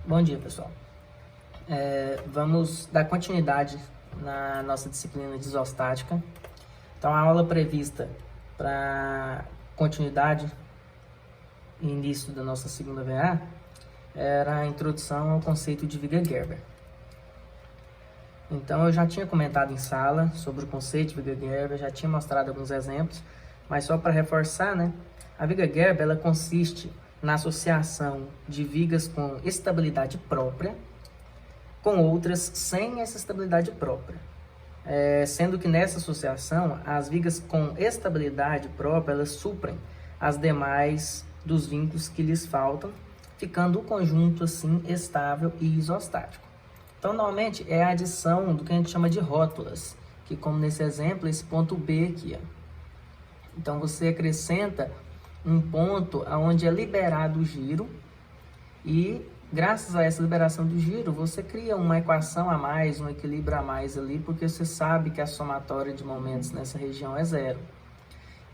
Bom dia, pessoal. Vamos dar continuidade na nossa disciplina de isostática. Então, a aula prevista para continuidade e início da nossa segunda VA era a introdução ao conceito de Viga-Gerber. Então, eu já tinha comentado em sala sobre o conceito de Viga-Gerber, já tinha mostrado alguns exemplos, mas só para reforçar, né? A Viga-Gerber, ela consiste na associação de vigas com estabilidade própria com outras sem essa estabilidade própria. Sendo que nessa associação, as vigas com estabilidade própria, elas suprem as demais dos vínculos que lhes faltam, ficando o conjunto assim estável e isostático. Então, normalmente, é a adição do que a gente chama de rótulas, que como nesse exemplo, esse ponto B aqui, ó. Então, você acrescenta um ponto onde é liberado o giro e, graças a essa liberação do giro, você cria uma equação a mais, um equilíbrio a mais ali, porque você sabe que a somatória de momentos nessa região é zero.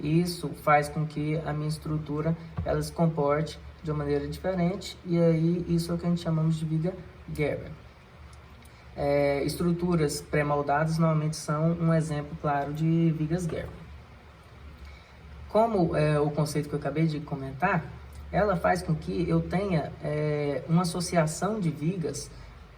Isso faz com que a minha estrutura ela se comporte de uma maneira diferente, e aí isso é o que a gente chamamos de Viga-Gerber. Estruturas pré-moldadas normalmente são um exemplo claro de Vigas-Gerber. Como o conceito que eu acabei de comentar, ela faz com que eu tenha uma associação de vigas,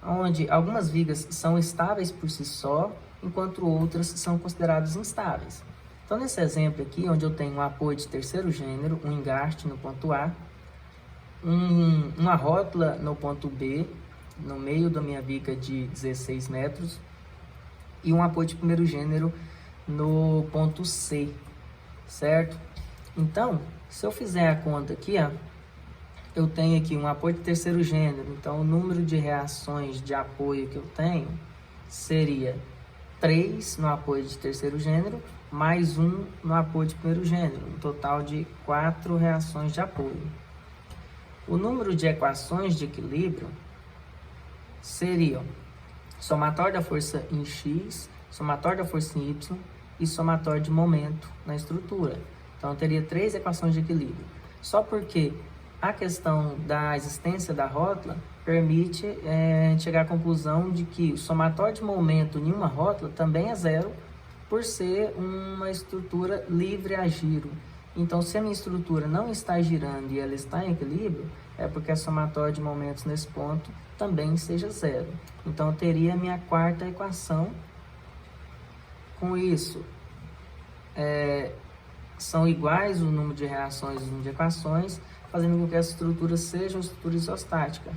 onde algumas vigas são estáveis por si só, enquanto outras são consideradas instáveis. Então, nesse exemplo aqui, onde eu tenho um apoio de terceiro gênero, um engaste no ponto A, uma rótula no ponto B, no meio da minha viga de 16 metros, e um apoio de primeiro gênero no ponto C, certo? Então, se eu fizer a conta aqui, ó, eu tenho aqui um apoio de terceiro gênero, então o número de reações de apoio que eu tenho seria 3 no apoio de terceiro gênero, mais 1 no apoio de primeiro gênero, um total de 4 reações de apoio. O número de equações de equilíbrio seriam somatório da força em X, somatório da força em Y e somatório de momento na estrutura. Então, eu teria 3 equações de equilíbrio. Só porque a questão da existência da rótula permite chegar à conclusão de que o somatório de momento em uma rótula também é zero, por ser uma estrutura livre a giro. Então, se a minha estrutura não está girando e ela está em equilíbrio, é porque a somatória de momentos nesse ponto também seja zero. Então, eu teria a minha quarta equação. Com isso, são iguais o número de reações e o número de equações, fazendo com que essa estrutura seja uma estrutura isostática.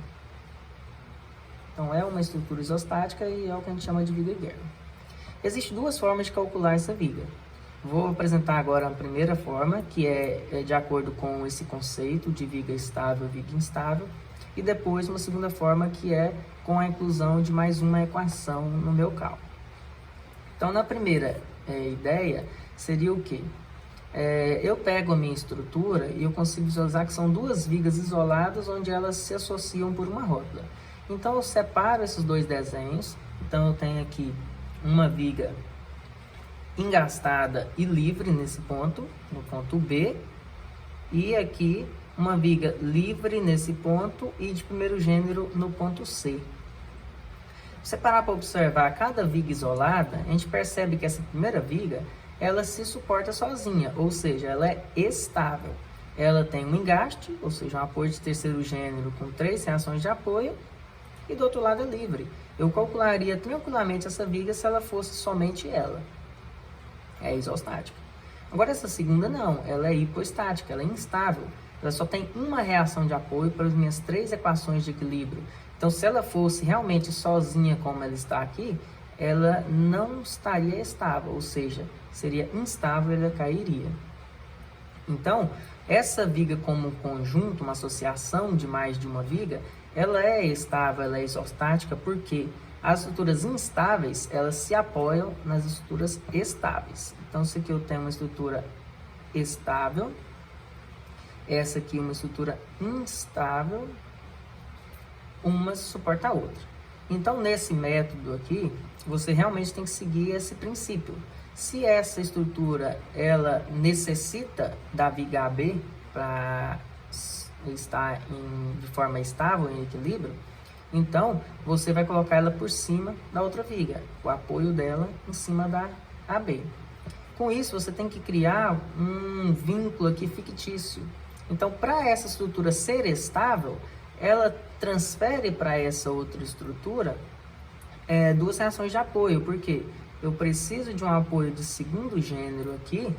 Então, é uma estrutura isostática e é o que a gente chama de Viga-Gerber. Existem 2 formas de calcular essa viga. Vou apresentar agora a primeira forma, que é de acordo com esse conceito de viga estável e viga instável, e depois uma segunda forma, que é com a inclusão de mais uma equação no meu cálculo. Então, na primeira ideia, seria o quê? Eu pego a minha estrutura e eu consigo visualizar que são 2 vigas isoladas onde elas se associam por uma rótula. Então, eu separo esses 2 desenhos. Então, eu tenho aqui uma viga engastada e livre nesse ponto, no ponto B, e aqui uma viga livre nesse ponto e de primeiro gênero no ponto C. Se você parar para observar cada viga isolada, a gente percebe que essa primeira viga ela se suporta sozinha, ou seja, ela é estável. Ela tem um engaste, ou seja, um apoio de terceiro gênero com 3 reações de apoio, e do outro lado é livre. Eu calcularia tranquilamente essa viga se ela fosse somente ela. É isostática. Agora, essa segunda não, ela é hipostática, ela é instável. Ela só tem uma reação de apoio para as minhas 3 equações de equilíbrio. Então, se ela fosse realmente sozinha como ela está aqui, ela não estaria estável, ou seja, seria instável e ela cairia. Então, essa viga como um conjunto, uma associação de mais de uma viga, ela é estável, ela é isostática, porque as estruturas instáveis, elas se apoiam nas estruturas estáveis. Então, se aqui eu tenho uma estrutura estável, essa aqui é uma estrutura instável, uma suporta a outra. Então, nesse método aqui, você realmente tem que seguir esse princípio. Se essa estrutura ela necessita da viga AB para estar de forma estável, em equilíbrio, Então, você vai colocar ela por cima da outra viga, o apoio dela em cima da AB. Com isso, você tem que criar um vínculo aqui fictício. Então, para essa estrutura ser estável, ela transfere para essa outra estrutura duas reações de apoio, porque eu preciso de um apoio de segundo gênero aqui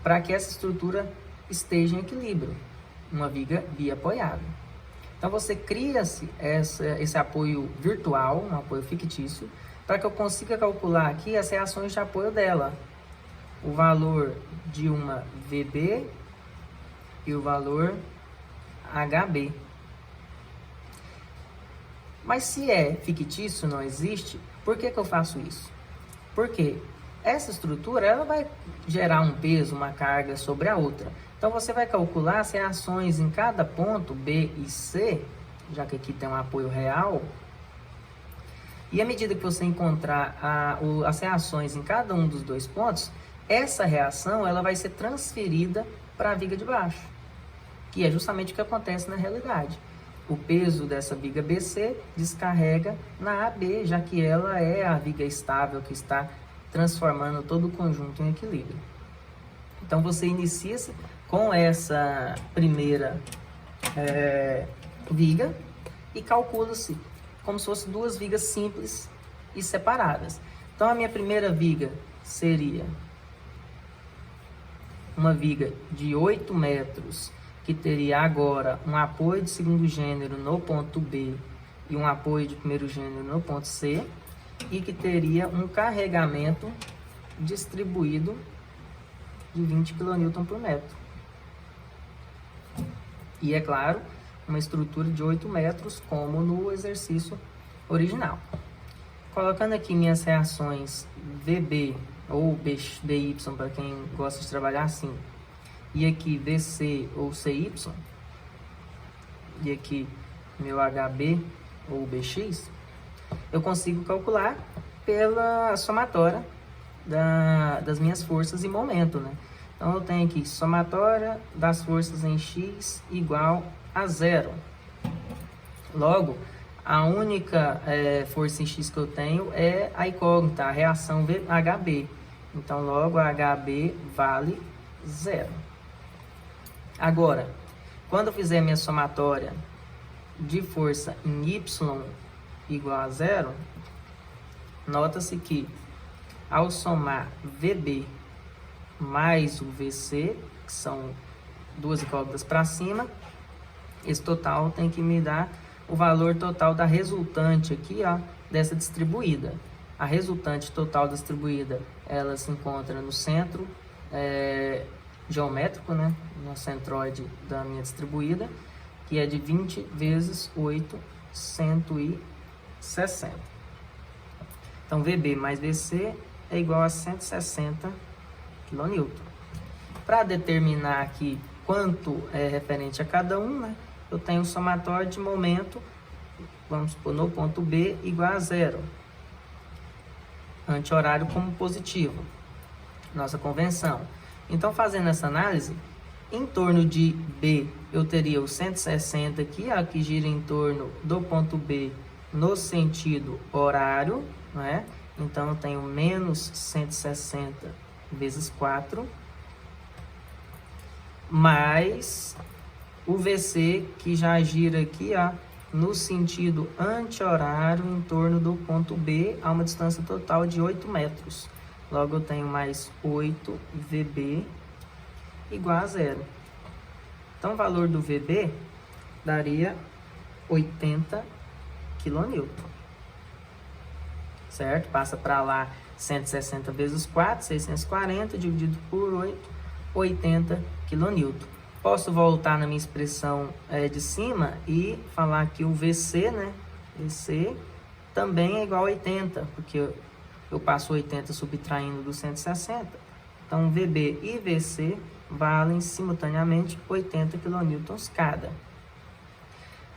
para que essa estrutura esteja em equilíbrio, uma viga biapoiada. Então, você cria esse apoio virtual, um apoio fictício, para que eu consiga calcular aqui as reações de apoio dela. O valor de uma VB e o valor HB. Mas se é fictício, não existe, por que eu faço isso? Porque essa estrutura ela vai gerar um peso, uma carga sobre a outra. Então, você vai calcular as reações em cada ponto, B e C, já que aqui tem um apoio real. E à medida que você encontrar as reações em cada um dos dois pontos, essa reação ela vai ser transferida para a viga de baixo, que é justamente o que acontece na realidade. O peso dessa viga BC descarrega na AB, já que ela é a viga estável que está transformando todo o conjunto em equilíbrio. Então, você inicia-se com essa primeira viga e calcula-se como se fossem duas vigas simples e separadas. Então, a minha primeira viga seria uma viga de 8 metros, que teria agora um apoio de segundo gênero no ponto B e um apoio de primeiro gênero no ponto C, e que teria um carregamento distribuído de 20 kN por metro. E, é claro, uma estrutura de 8 metros, como no exercício original. Colocando aqui minhas reações VB ou BY, para quem gosta de trabalhar assim, e aqui VC ou CY, e aqui meu HB ou BX, eu consigo calcular pela somatória das minhas forças e momento, né? Então, eu tenho aqui somatória das forças em X igual a 0. Logo, a única força em X que eu tenho é a incógnita, a reação HB. Então, logo, a HB vale 0. Agora, quando eu fizer minha somatória de força em Y igual a 0, nota-se que ao somar VB mais o VC, que são duas incógnitas para cima, esse total tem que me dar o valor total da resultante aqui, ó, dessa distribuída. A resultante total distribuída, ela se encontra no centro geométrico, né, no centroide da minha distribuída, que é de 20 vezes 8, 160. Então, VB mais VC é igual a 160 kN. Para determinar aqui quanto é referente a cada um, né, eu tenho o somatório de momento, vamos supor, no ponto B igual a 0. Anti-horário como positivo, nossa convenção. Então, fazendo essa análise, em torno de B, eu teria o 160 aqui, ó, que gira em torno do ponto B no sentido horário, né? Então, eu tenho menos 160 vezes 4, mais o VC, que já gira aqui, ó, no sentido anti-horário, em torno do ponto B, a uma distância total de 8 metros. Logo, eu tenho mais 8 VB igual a 0. Então, o valor do VB daria 80 kN. Certo? Passa para lá 160 vezes 4, 640, dividido por 8, 80 kN. Posso voltar na minha expressão de cima e falar que o VC, né? VC também é igual a 80, porque eu passo 80 subtraindo do 160. Então, VB e VC valem simultaneamente 80 kN cada.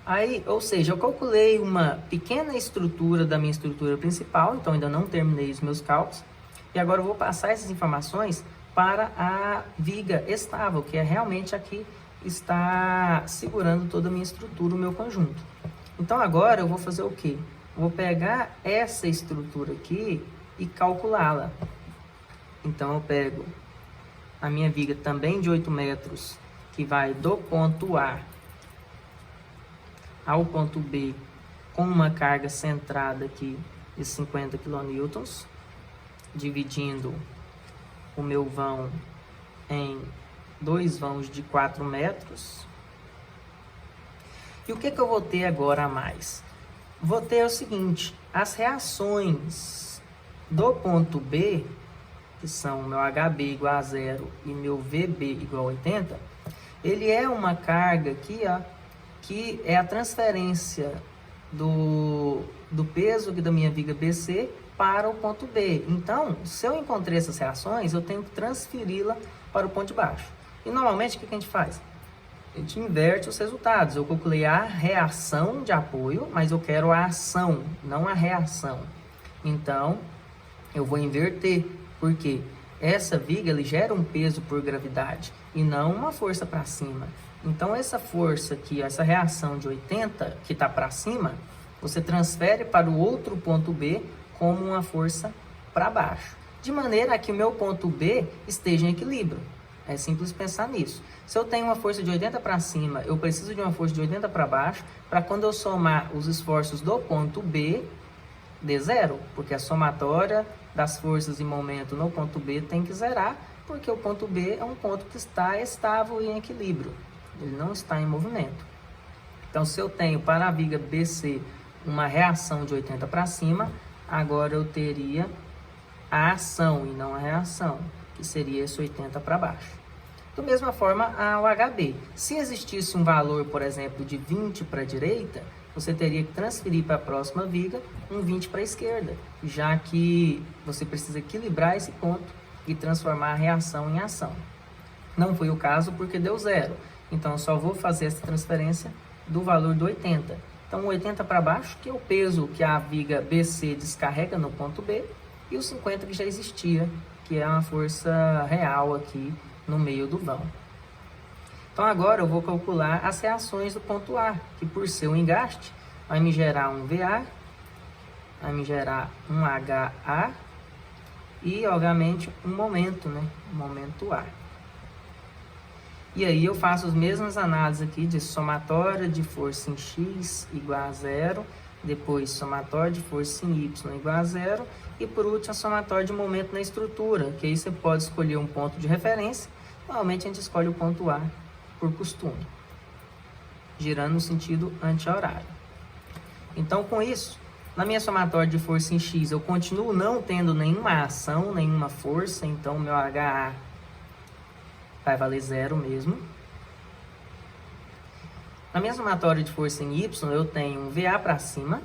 Aí, ou seja, eu calculei uma pequena estrutura da minha estrutura principal, então ainda não terminei os meus cálculos. E agora eu vou passar essas informações para a viga estável, que é realmente a que está segurando toda a minha estrutura, o meu conjunto. Então agora eu vou fazer o quê? Vou pegar essa estrutura aqui e calculá-la. Então eu pego a minha viga também de 8 metros, que vai do ponto A ao ponto B, com uma carga centrada aqui de 50 kN, dividindo o meu vão em 2 vãos de 4 metros. E o que eu vou ter agora a mais? Vou ter o seguinte: as reações do ponto B, que são meu HB igual a 0 e meu VB igual a 80, ele é uma carga aqui, ó, que é a transferência do peso aqui da minha viga BC para o ponto B. Então, se eu encontrei essas reações, eu tenho que transferi-la para o ponto de baixo. E normalmente o que a gente faz? A gente inverte os resultados. Eu calculei a reação de apoio, mas eu quero a ação, não a reação. Então, eu vou inverter, porque essa viga ele gera um peso por gravidade e não uma força para cima. Então, essa força aqui, essa reação de 80 que está para cima, você transfere para o outro ponto B como uma força para baixo, de maneira que o meu ponto B esteja em equilíbrio. É simples pensar nisso. Se eu tenho uma força de 80 para cima, eu preciso de uma força de 80 para baixo, para quando eu somar os esforços do ponto B, dê zero, porque a somatória das forças e momento no ponto B tem que zerar, porque o ponto B é um ponto que está estável e em equilíbrio, ele não está em movimento. Então, se eu tenho para a viga BC uma reação de 80 para cima, agora eu teria a ação e não a reação, que seria esse 80 para baixo. Da mesma forma, o HB. Se existisse um valor, por exemplo, de 20 para a direita, você teria que transferir para a próxima viga um 20 para a esquerda, já que você precisa equilibrar esse ponto e transformar a reação em ação. Não foi o caso porque deu zero, então eu só vou fazer essa transferência do valor do 80. Então, o 80 para baixo, que é o peso que a viga BC descarrega no ponto B, e o 50 que já existia, que é uma força real aqui no meio do vão. Então, agora eu vou calcular as reações do ponto A, que por ser um engaste, vai me gerar um VA, vai me gerar um HA e, obviamente, um momento, né? Um momento A. E aí eu faço as mesmas análises aqui de somatória de força em X igual a zero, depois somatória de força em Y igual a zero, e por último a somatória de momento na estrutura, que aí você pode escolher um ponto de referência. Normalmente a gente escolhe o ponto A por costume, girando no sentido anti-horário. Então, com isso, na minha somatória de força em X, eu continuo não tendo nenhuma ação, nenhuma força, então meu HA vai valer zero mesmo. Na minha somatória de força em Y, eu tenho um VA para cima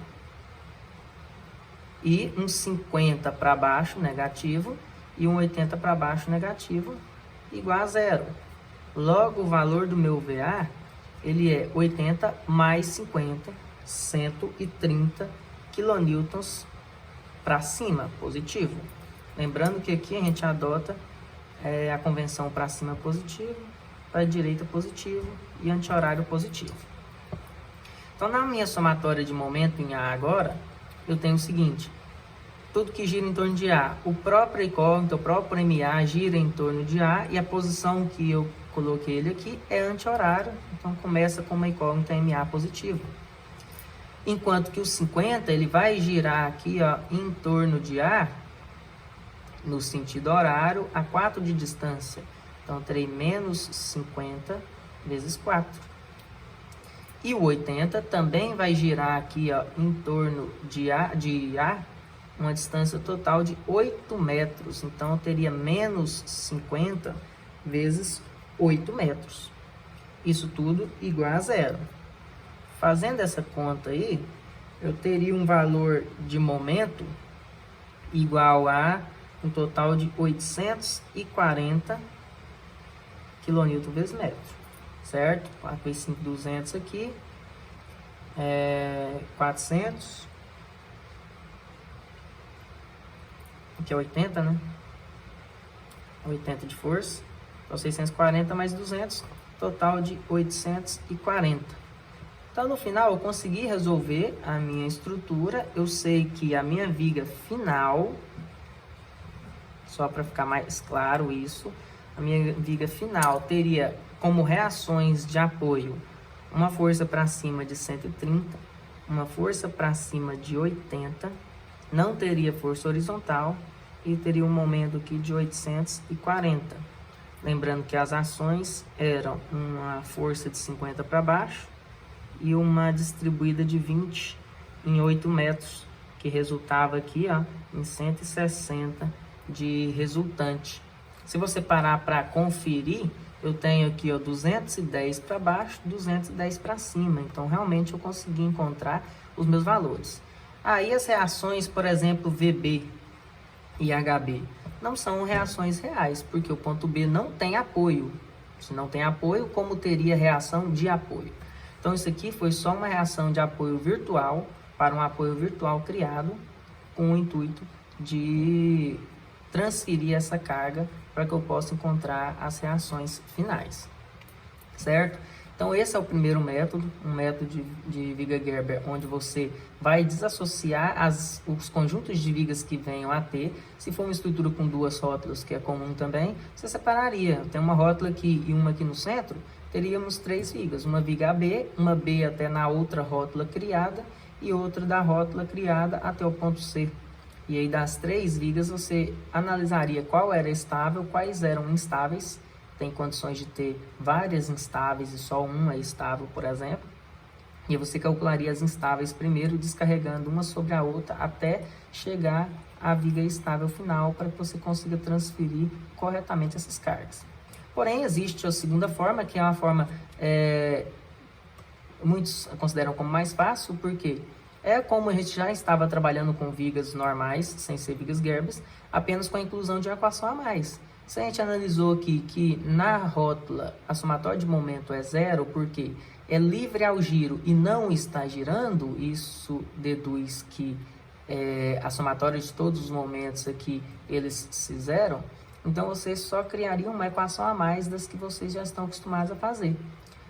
e um 50 para baixo, negativo, e um 80 para baixo, negativo, igual a zero. Logo, o valor do meu VA, ele é 80 mais 50, 130 kN para cima, positivo. Lembrando que aqui a gente adota a convenção para cima positivo, para a direita positivo e anti-horário positivo. Então, na minha somatória de momento em A agora, eu tenho o seguinte: tudo que gira em torno de A, o próprio incógnito, o próprio MA gira em torno de A, e a posição que eu coloquei ele aqui é anti-horário, então começa com uma incógnita MA positivo. Enquanto que o 50, ele vai girar aqui, ó, em torno de A, no sentido horário, a 4 de distância. Então, eu terei menos 50 vezes 4. E o 80 também vai girar aqui, ó, em torno de A, uma distância total de 8 metros. Então, eu teria menos 50 vezes 8 metros. Isso tudo igual a zero. Fazendo essa conta aí, eu teria um valor de momento igual a um total de 840 kN vezes metro, certo? Com esse 200 aqui, 400, aqui é 80, né? 80 de força, então 640 mais 200, total de 840. Então, no final, eu consegui resolver a minha estrutura. Eu sei que a minha viga final, só para ficar mais claro isso, a minha viga final teria como reações de apoio uma força para cima de 130, uma força para cima de 80, não teria força horizontal e teria um momento aqui de 840. Lembrando que as ações eram uma força de 50 para baixo e uma distribuída de 20 em 8 metros, que resultava aqui, ó, em 160 de resultante. Se você parar para conferir, eu tenho aqui, ó, 210 para baixo, 210 para cima. Então, realmente, eu consegui encontrar os meus valores. Aí, as reações, por exemplo, VB e HB, não são reações reais, porque o ponto B não tem apoio. Se não tem apoio, como teria reação de apoio? Então, isso aqui foi só uma reação de apoio virtual para um apoio virtual criado com o intuito de transferir essa carga para que eu possa encontrar as reações finais, certo? Então, esse é o primeiro método, um método de viga Gerber, onde você vai desassociar os conjuntos de vigas que venham a ter. Se for uma estrutura com duas rótulas, que é comum também, você separaria. Tem uma rótula aqui e uma aqui no centro, teríamos 3 vigas, uma viga AB, uma B até na outra rótula criada e outra da rótula criada até o ponto C. E aí, das 3 vigas, você analisaria qual era estável, quais eram instáveis. Tem condições de ter várias instáveis e só uma é estável, por exemplo. E você calcularia as instáveis primeiro, descarregando uma sobre a outra até chegar à viga estável final, para que você consiga transferir corretamente essas cargas. Porém, existe a segunda forma, que é uma forma muitos consideram como mais fácil, porque é como a gente já estava trabalhando com vigas normais, sem ser vigas Gerbers, apenas com a inclusão de uma equação a mais. Se a gente analisou aqui que na rótula a somatória de momento é zero, porque é livre ao giro e não está girando, isso deduz que a somatória de todos os momentos aqui, eles se zeram. Então, vocês só criariam uma equação a mais das que vocês já estão acostumados a fazer.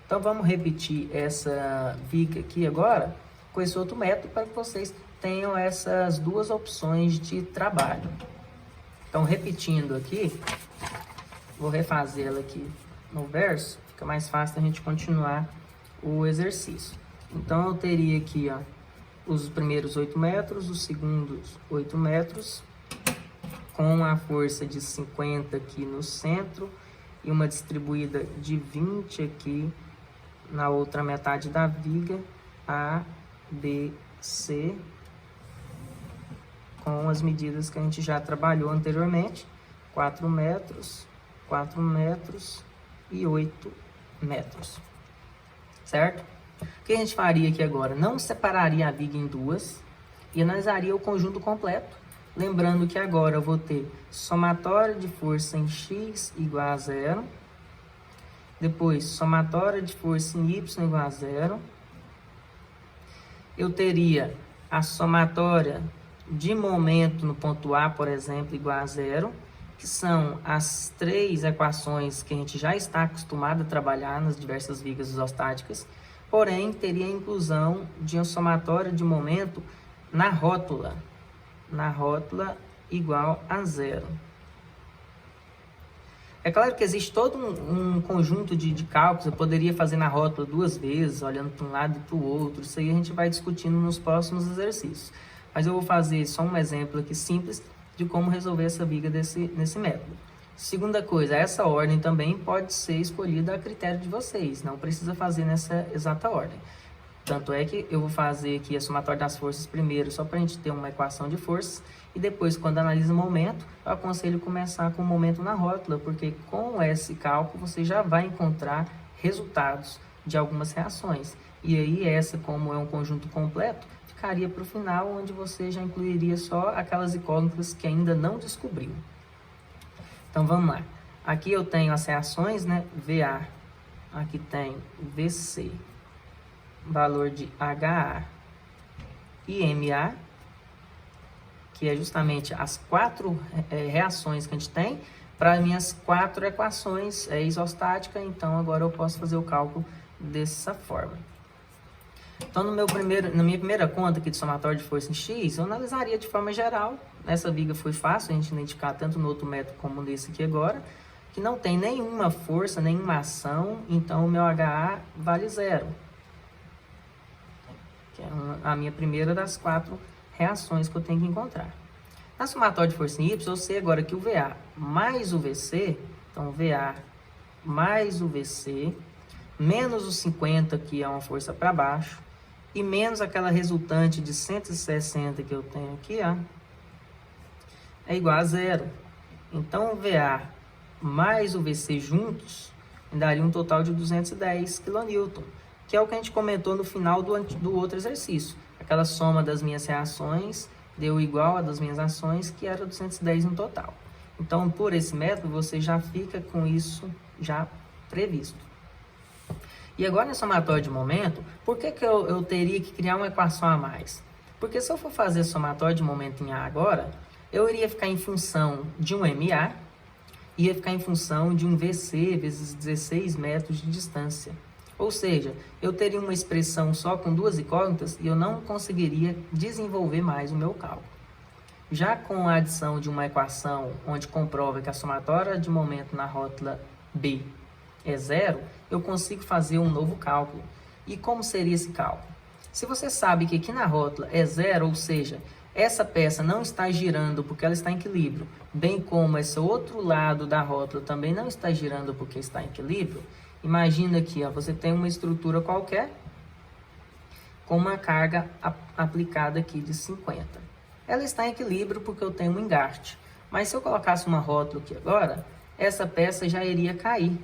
Então, vamos repetir essa viga aqui agora com esse outro método, para que vocês tenham essas duas opções de trabalho. Então, repetindo aqui, vou refazê-la aqui no verso, fica mais fácil a gente continuar o exercício. Então, eu teria aqui, ó, os primeiros 8 metros, os segundos 8 metros, com a força de 50 aqui no centro e uma distribuída de 20 aqui na outra metade da viga, A, B, C, com as medidas que a gente já trabalhou anteriormente, 4 metros, 4 metros e 8 metros, certo? O que a gente faria aqui agora? Não separaria a viga em duas e analisaria o conjunto completo, lembrando que agora eu vou ter somatória de força em x igual a 0, depois somatória de força em y igual a 0, eu teria a somatória de momento no ponto A, por exemplo, igual a 0, que são as 3 equações que a gente já está acostumado a trabalhar nas diversas vigas isostáticas, porém, teria a inclusão de uma somatória de momento na rótula igual a 0. É claro que existe todo um conjunto de cálculos, eu poderia fazer na rótula 2 vezes, olhando para um lado e para o outro, isso aí a gente vai discutindo nos próximos exercícios. Mas eu vou fazer só um exemplo aqui simples de como resolver essa viga nesse método. Segunda coisa, essa ordem também pode ser escolhida a critério de vocês, não precisa fazer nessa exata ordem. Tanto é que eu vou fazer aqui a somatória das forças primeiro, só para a gente ter uma equação de forças, e depois, quando analisa o momento, eu aconselho começar com o momento na rótula, porque com esse cálculo você já vai encontrar resultados de algumas reações. E aí, essa, como é um conjunto completo, ficaria para o final, onde você já incluiria só aquelas incógnitas que ainda não descobriu. Então, vamos lá. Aqui eu tenho as reações, né? VA. Aqui tem VC. Valor de HA e MA, que é justamente as 4 reações que a gente tem para minhas 4 equações isostáticas. Então, agora eu posso fazer o cálculo dessa forma. Então, na minha primeira conta aqui de somatório de força em X, eu analisaria de forma geral. Nessa viga foi fácil a gente identificar tanto no outro método como nesse aqui agora, que não tem nenhuma força, nenhuma ação, então o meu HA vale 0. Que é a minha primeira das 4 reações que eu tenho que encontrar. Na somatória de força em Y, eu sei agora que o VA mais o VC, então VA mais o VC, menos o 50, que é uma força para baixo, e menos aquela resultante de 160 que eu tenho aqui, ó, é igual a 0. Então, o VA mais o VC juntos me daria um total de 210 kN, que é o que a gente comentou no final do outro exercício. Aquela soma das minhas reações deu igual a das minhas ações, que era 210 no total. Então, por esse método, você já fica com isso já previsto. E agora, na somatória de momento, por que eu teria que criar uma equação a mais? Porque se eu for fazer somatória de momento em A agora, eu iria ficar em função de um MA, ia ficar em função de um VC vezes 16 metros de distância. Ou seja, eu teria uma expressão só com duas incógnitas e eu não conseguiria desenvolver mais o meu cálculo. Já com a adição de uma equação onde comprova que a somatória de momento na rótula B é 0, eu consigo fazer um novo cálculo. E como seria esse cálculo? Se você sabe que aqui na rótula é 0, ou seja, essa peça não está girando porque ela está em equilíbrio, bem como esse outro lado da rótula também não está girando porque está em equilíbrio, imagina aqui, ó, você tem uma estrutura qualquer com uma carga aplicada aqui de 50. Ela está em equilíbrio porque eu tenho um engaste, mas se eu colocasse uma rótula aqui agora, essa peça já iria cair.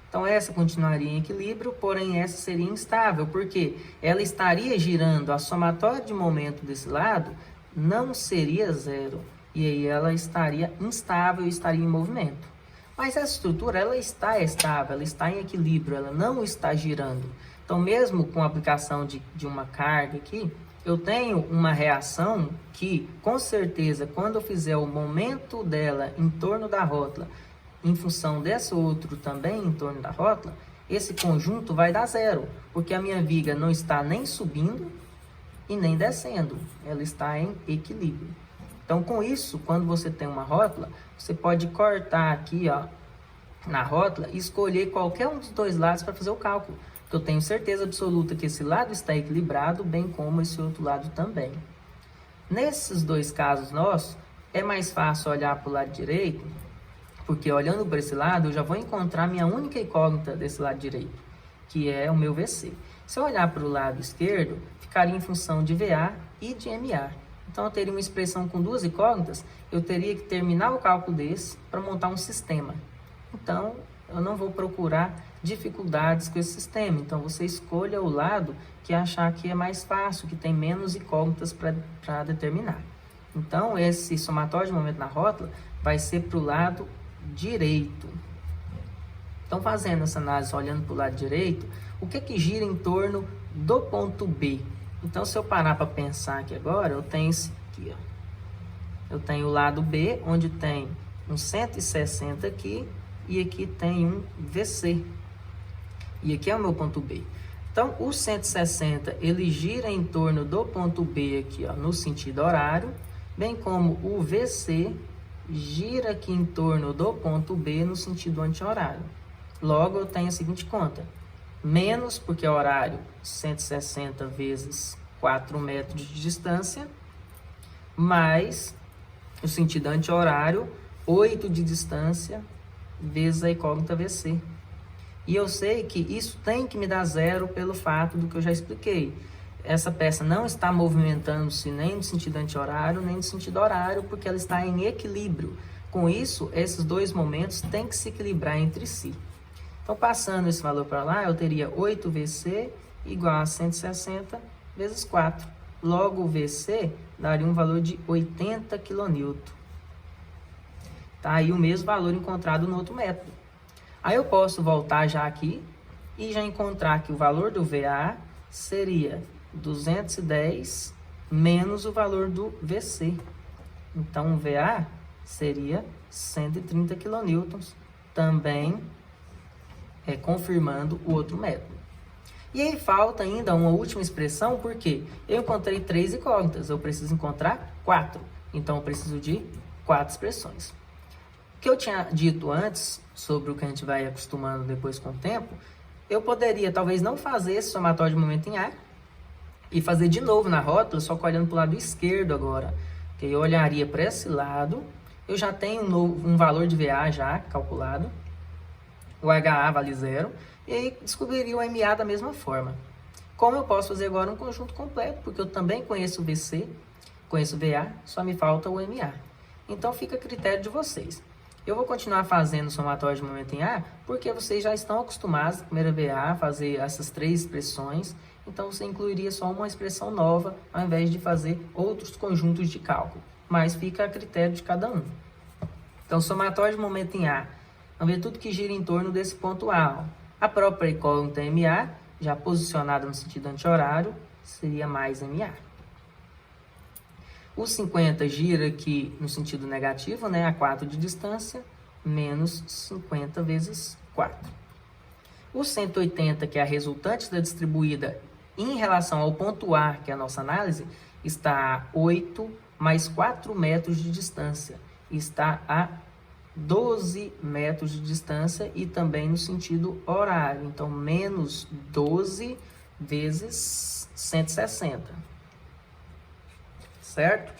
Então, essa continuaria em equilíbrio, porém essa seria instável, porque ela estaria girando, a somatória de momento desse lado não seria 0, e aí ela estaria instável e estaria em movimento. Mas essa estrutura, ela está estável, ela está em equilíbrio, ela não está girando. Então, mesmo com a aplicação de uma carga aqui, eu tenho uma reação que, com certeza, quando eu fizer o momento dela em torno da rótula, em função desse outro também em torno da rótula, esse conjunto vai dar 0, porque a minha viga não está nem subindo e nem descendo, ela está em equilíbrio. Então, com isso, quando você tem uma rótula, você pode cortar aqui, ó, na rótula e escolher qualquer um dos dois lados para fazer o cálculo, porque eu tenho certeza absoluta que esse lado está equilibrado, bem como esse outro lado também. Nesses dois casos nossos, é mais fácil olhar para o lado direito, porque olhando para esse lado, eu já vou encontrar minha única incógnita desse lado direito, que é o meu VC. Se eu olhar para o lado esquerdo, ficaria em função de VA e de MA. Então, eu teria uma expressão com duas incógnitas, eu teria que terminar o cálculo desse para montar um sistema. Então, eu não vou procurar dificuldades com esse sistema. Então, você escolha o lado que achar que é mais fácil, que tem menos incógnitas para determinar. Então, esse somatório de momento na rótula vai ser para o lado direito. Então, fazendo essa análise, olhando para o lado direito, o que gira em torno do ponto B? Então, se eu parar para pensar aqui agora, eu tenho esse aqui, ó. Eu tenho o lado B, onde tem um 160 aqui, e aqui tem um VC. E aqui é o meu ponto B. Então, o 160, ele gira em torno do ponto B aqui, ó, no sentido horário, bem como o VC gira aqui em torno do ponto B no sentido anti-horário. Logo, eu tenho a seguinte conta. Menos, porque é horário, 160 vezes 4 metros de distância, mais o sentido anti-horário, 8 de distância, vezes a incógnita VC. E eu sei que isso tem que me dar 0 pelo fato do que eu já expliquei. Essa peça não está movimentando-se nem no sentido anti-horário, nem no sentido horário, porque ela está em equilíbrio. Com isso, esses dois momentos têm que se equilibrar entre si. Então, passando esse valor para lá, eu teria 8VC igual a 160 vezes 4. Logo, o VC daria um valor de 80 kN. Tá aí o mesmo valor encontrado no outro método. Aí eu posso voltar já aqui e já encontrar que o valor do VA seria 210 menos o valor do VC. Então, o VA seria 130 kN, também confirmando o outro método. E aí falta ainda uma última expressão, porque eu encontrei 3 incógnitas, eu preciso encontrar 4. Então, eu preciso de 4 expressões. O que eu tinha dito antes, sobre o que a gente vai acostumando depois com o tempo, eu poderia talvez não fazer esse somatório de momento em A, e fazer de novo na rótula, só que olhando para o lado esquerdo agora. Que eu olharia para esse lado, eu já tenho um valor de VA já calculado, o HA vale 0, e aí descobriria o MA da mesma forma. Como eu posso fazer agora um conjunto completo, porque eu também conheço o VC, conheço o VA, só me falta o MA. Então fica a critério de vocês. Eu vou continuar fazendo somatório de momento em A, porque vocês já estão acostumados, na primeira VA, a fazer essas 3 expressões, então você incluiria só uma expressão nova, ao invés de fazer outros conjuntos de cálculo, mas fica a critério de cada um. Então, somatório de momento em A, vamos ver tudo que gira em torno desse ponto A. Ó. A própria incógnita MA, já posicionada no sentido anti-horário, seria mais MA. O 50 gira aqui no sentido negativo, né, a 4 de distância, menos 50 vezes 4. O 180, que é a resultante da distribuída em relação ao ponto A, que é a nossa análise, está a 8 mais 4 metros de distância. Está a 12 metros de distância e também no sentido horário. Então, menos 12 vezes 160. Certo?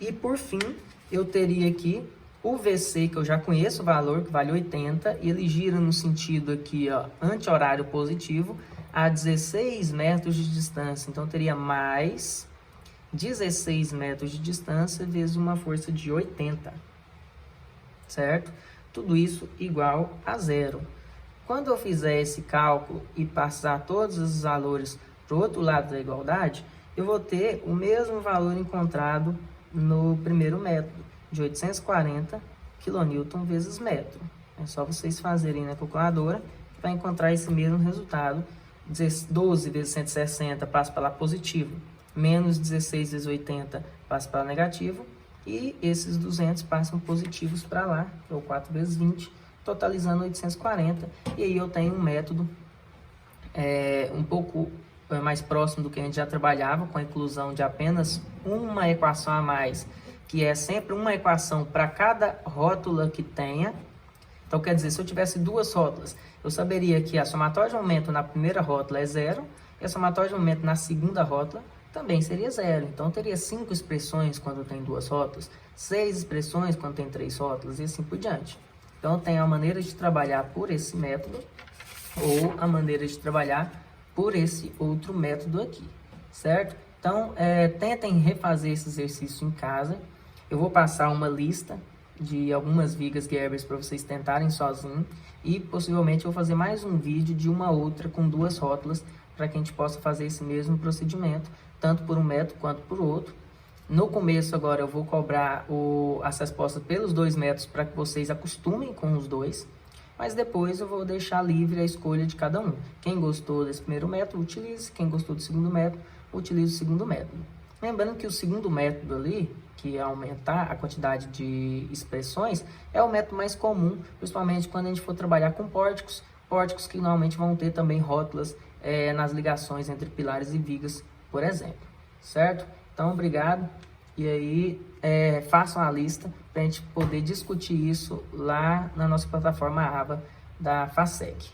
E por fim, eu teria aqui o VC, que eu já conheço o valor, que vale 80, e ele gira no sentido aqui, ó, anti-horário positivo, a 16 metros de distância. Então, teria mais 16 metros de distância vezes uma força de 80. Certo? Tudo isso igual a 0. Quando eu fizer esse cálculo e passar todos os valores para o outro lado da igualdade, eu vou ter o mesmo valor encontrado no primeiro método, de 840 kN vezes metro. É só vocês fazerem na calculadora para encontrar esse mesmo resultado. 12 vezes 160 passa para lá positivo, menos 16 vezes 80 passa para lá negativo, e esses 200 passam positivos para lá, que é o 4 vezes 20, totalizando 840. E aí eu tenho um método um pouco mais próximo do que a gente já trabalhava, com a inclusão de apenas uma equação a mais, que é sempre uma equação para cada rótula que tenha. Então, quer dizer, se eu tivesse 2 rótulas, eu saberia que a somatória de momento na primeira rótula é 0, e a somatória de momento na segunda rótula também seria 0. Então, eu teria 5 expressões quando tem 2 rótulas, 6 expressões quando tem 3 rótulas, e assim por diante. Então, tem a maneira de trabalhar por esse método, ou a maneira de trabalhar por esse outro método aqui, certo? Então, tentem refazer esse exercício em casa. Eu vou passar uma lista de algumas vigas Gerbers para vocês tentarem sozinho, e possivelmente eu vou fazer mais um vídeo de uma outra com 2 rótulas, para que a gente possa fazer esse mesmo procedimento, tanto por um método quanto por outro. No começo agora eu vou cobrar as respostas pelos 2 métodos para que vocês acostumem com os 2, mas depois eu vou deixar livre a escolha de cada um. Quem gostou desse primeiro método, utilize. Quem gostou do segundo método, utilize o segundo método. Lembrando que o segundo método ali, que é aumentar a quantidade de expressões, é o método mais comum, principalmente quando a gente for trabalhar com pórticos que normalmente vão ter também rótulas nas ligações entre pilares e vigas, por exemplo, certo? Então, obrigado, e aí façam a lista para a gente poder discutir isso lá na nossa plataforma AVA da FASEC.